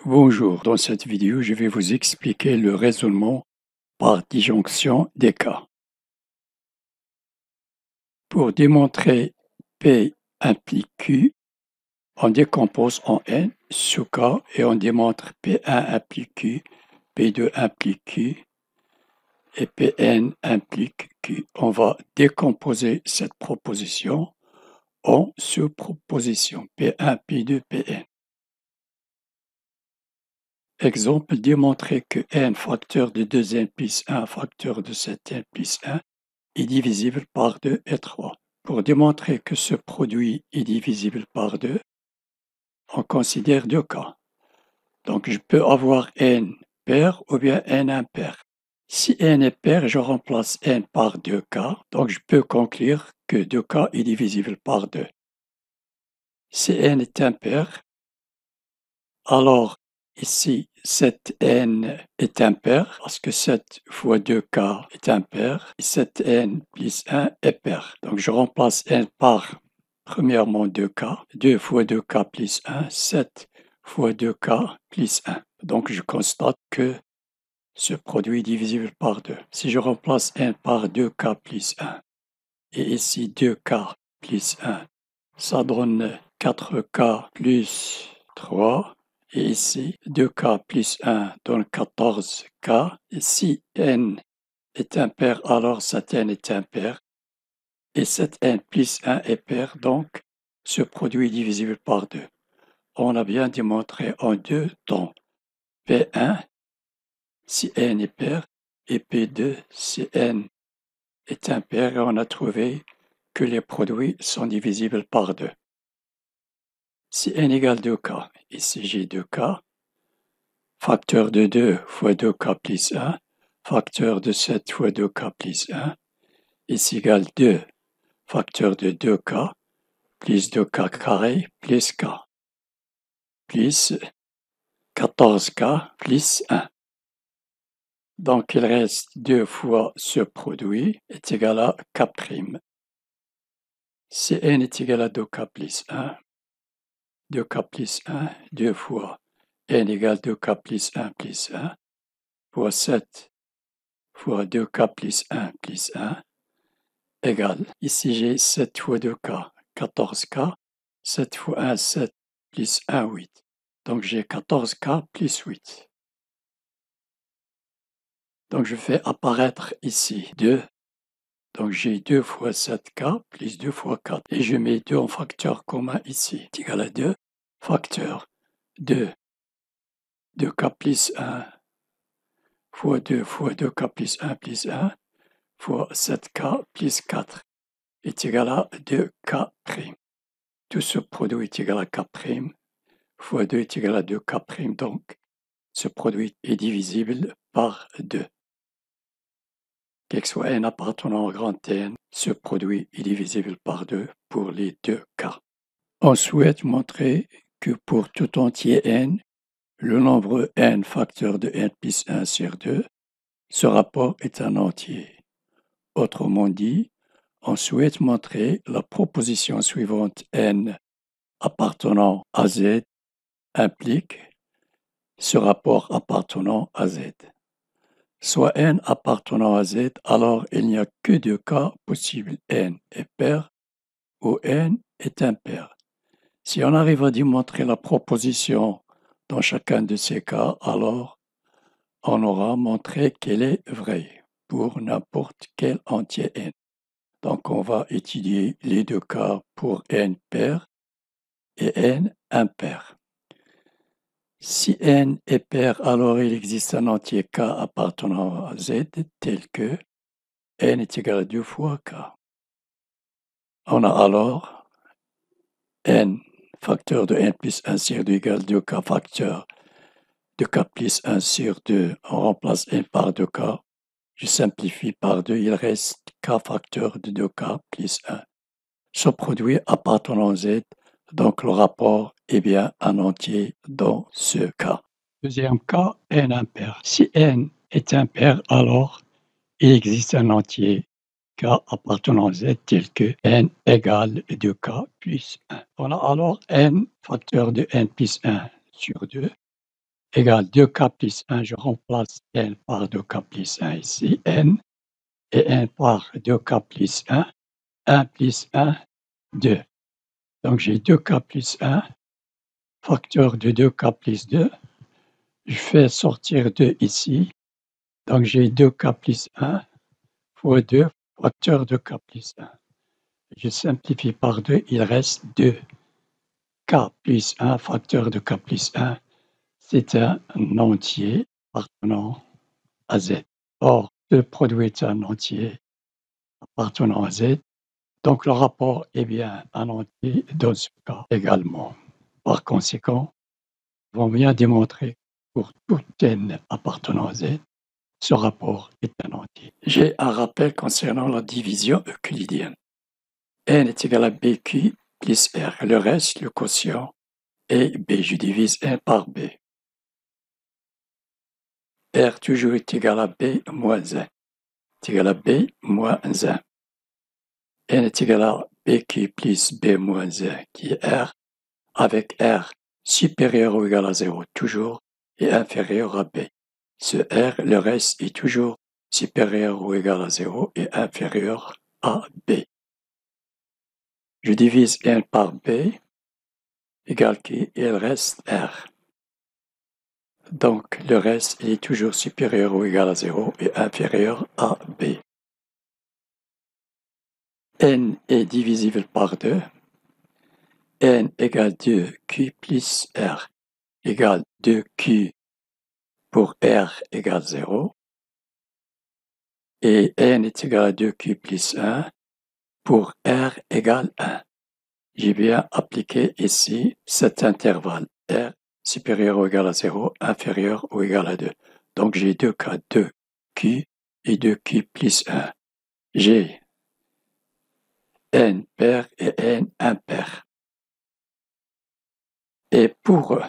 Bonjour, dans cette vidéo, je vais vous expliquer le raisonnement par disjonction des cas. Pour démontrer P implique Q, on décompose en N ce cas et on démontre P1 implique Q, P2 implique Q et Pn implique Q. On va décomposer cette proposition en sous-propositions P1, P2, Pn. Exemple, démontrer que n facteur de 2n plus 1 facteur de 7n plus 1 est divisible par 2 et 3. Pour démontrer que ce produit est divisible par 2, on considère deux cas. Donc, je peux avoir n pair ou bien n impair. Si n est pair, je remplace n par 2k, donc je peux conclure que 2k est divisible par 2. Si n est impair, alors ici, cet n est impair, parce que 7 fois 2k est impair, et cet n plus 1 est pair. Donc, je remplace n par, premièrement, 2k, 2 fois 2k plus 1, 7 fois 2k plus 1. Donc, je constate que ce produit est divisible par 2. Si je remplace n par 2k plus 1, et ici 2k plus 1, ça donne 4k plus 3. Et ici, 2k plus 1 donne 14k. Et si n est impair, alors cet n est impair. Et cet n plus 1 est pair, donc ce produit est divisible par 2. On a bien démontré en deux temps. P1, si n est pair, et P2, si n est impair. Et on a trouvé que les produits sont divisibles par 2. Si n égale 2k, ici j'ai 2k, facteur de 2 fois 2k plus 1, facteur de 7 fois 2k plus 1, est égal 2, facteur de 2k, plus 2k carré, plus k, plus 14k plus 1. Donc il reste 2 fois ce produit est égal à k'. Si n est égal à 2k plus 1, 2k plus 1, 2 fois n égale 2k plus 1 plus 1, fois 7 fois 2k plus 1 plus 1, égale, ici j'ai 7 fois 2k, 14k, 7 fois 1, 7, plus 1, 8. Donc j'ai 14k plus 8. Donc je fais apparaître ici 2. Donc j'ai 2 fois 7k plus 2 fois 4. Et je mets 2 en facteur commun ici. C'est égal à 2, facteur 2, 2k plus 1, fois 2 fois 2k plus 1, fois 7k plus 4 est égal à 2k'. Tout ce produit est égal à k', fois 2 est égal à 2k', donc ce produit est divisible par 2. Quel que soit n appartenant au grand N, ce produit est divisible par 2 pour les deux cas. On souhaite montrer que pour tout entier n, le nombre n facteur de n plus 1 sur 2, ce rapport est un entier. Autrement dit, on souhaite montrer la proposition suivante n appartenant à Z implique ce rapport appartenant à Z. Soit n appartenant à Z, alors il n'y a que deux cas possibles, n est pair ou n est impair. Si on arrive à démontrer la proposition dans chacun de ces cas, alors on aura montré qu'elle est vraie pour n'importe quel entier n. Donc on va étudier les deux cas pour n pair et n impair. Si n est pair, alors il existe un entier k appartenant à Z tel que n est égal à 2 fois k. On a alors n facteur de n plus 1 sur 2 égale 2k facteur de k plus 1 sur 2. On remplace n par 2k. Je simplifie par 2, il reste k facteur de 2k plus 1. Ce produit appartenant à Z, donc le rapport est bien un entier dans ce cas. Deuxième cas, n impair. Si n est impair, alors il existe un entier k appartenant à Z tel que n égale 2k plus 1. On a alors n facteur de n plus 1 sur 2. égale 2k plus 1, je remplace n par 2k plus 1 ici, n, et n par 2k plus 1 plus 1, 2. Donc j'ai 2k plus 1, facteur de 2k plus 2, je fais sortir 2 ici, donc j'ai 2k plus 1 fois 2, facteur de k plus 1. Je simplifie par 2, il reste 2k plus 1, facteur de k plus 1, c'est un entier appartenant à z. Or, le produit est un entier appartenant à z, donc le rapport est bien un entier dans ce cas également. Par conséquent, on vient démontrer pour tout n appartenant à z, ce rapport est un entier. J'ai un rappel concernant la division euclidienne. N est égal à BQ plus R. Le reste, le quotient, est B. Je divise N par B. R toujours est égal à B moins 1. Est égal à B moins 1. N est égal à BQ plus B moins 1, qui est R, avec R supérieur ou égal à 0 toujours, et inférieur à B. Ce R, le reste est toujours supérieur ou égal à 0 et inférieur à B. Je divise N par B, égale qui, et il reste R. Donc, le reste est toujours supérieur ou égal à 0 et inférieur à B. N est divisible par 2. N égale 2Q plus R égale 2Q pour R égale 0. Et N est égal à 2Q plus 1 pour R égale 1. J'ai bien appliqué ici cet intervalle R supérieur ou égal à 0, inférieur ou égal à 2. Donc j'ai 2K, 2Q et 2Q plus 1. J'ai N pair et N impair. Et pour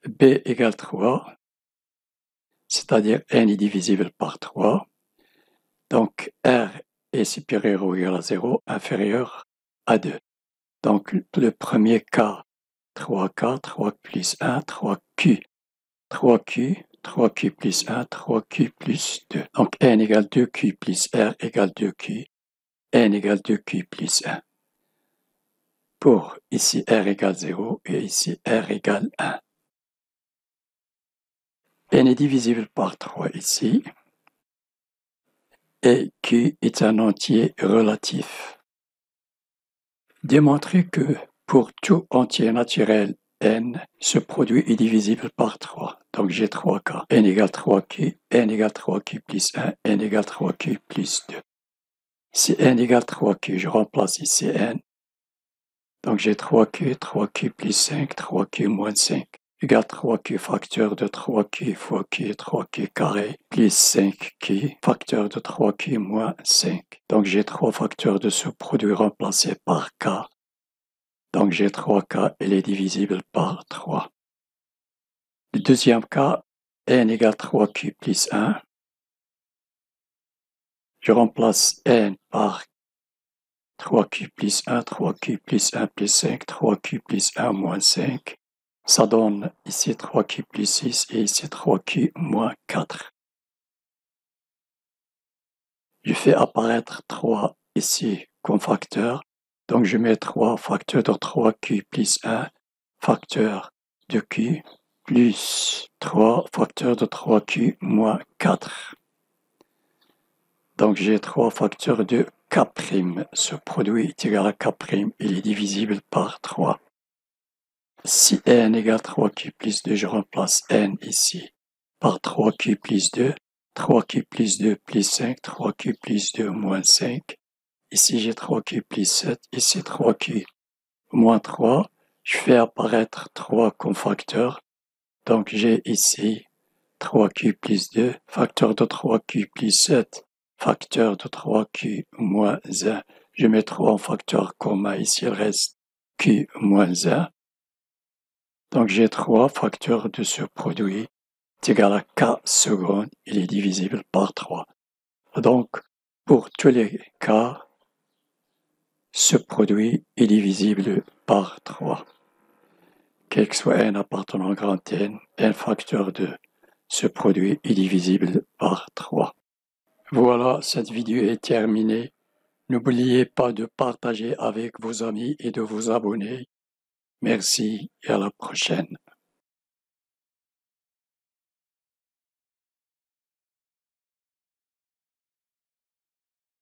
B égale 3, c'est-à-dire N est divisible par 3, donc R est supérieur ou égal à 0, inférieur à 2. Donc le premier cas, 3K, 3 plus 1, 3Q, 3Q, 3Q plus 1, 3Q plus 2. Donc N égale 2Q plus R égale 2Q, N égale 2Q plus 1. Pour ici R égale 0 et ici R égale 1. N est divisible par 3 ici, et Q est un entier relatif. Démontrer que pour tout entier naturel N, ce produit est divisible par 3. Donc j'ai 3K. N égale 3Q, N égale 3Q plus 1, N égale 3Q plus 2. Si N égale 3Q, je remplace ici N. Donc j'ai 3Q, 3Q plus 5, 3Q moins 5. Égale 3Q facteur de 3Q fois Q, 3Q carré, plus 5Q, facteur de 3Q moins 5. Donc j'ai 3 facteurs de ce produit remplacés par K. Donc j'ai 3K, elle est divisible par 3. Le deuxième cas, N égale 3Q plus 1. Je remplace N par 3Q plus 1, 3Q plus 1 plus 5, 3Q plus 1 moins 5. Ça donne ici 3Q plus 6 et ici 3Q moins 4. Je fais apparaître 3 ici comme facteur. Donc je mets 3 facteurs de 3Q plus 1, facteur de Q, plus 3 facteurs de 3Q moins 4. Donc j'ai 3 facteurs de K'. Ce produit est égal à K', il est divisible par 3. Si N égale 3Q plus 2, je remplace N ici par 3Q plus 2, 3Q plus 2 plus 5, 3Q plus 2 moins 5. Ici j'ai 3Q plus 7, ici 3Q moins 3. Je fais apparaître 3 comme facteurs. Donc j'ai ici 3Q plus 2, facteur de 3Q plus 7, facteur de 3Q moins 1. Je mets 3 en facteur commun, ici il reste Q moins 1. Donc j'ai 3 facteurs de ce produit est égal à K secondes, il est divisible par 3. Donc pour tous les cas, ce produit est divisible par 3. quel que soit n appartenant à grand N facteur de ce produit est divisible par 3. Voilà, cette vidéo est terminée. N'oubliez pas de partager avec vos amis et de vous abonner. Merci et à la prochaine.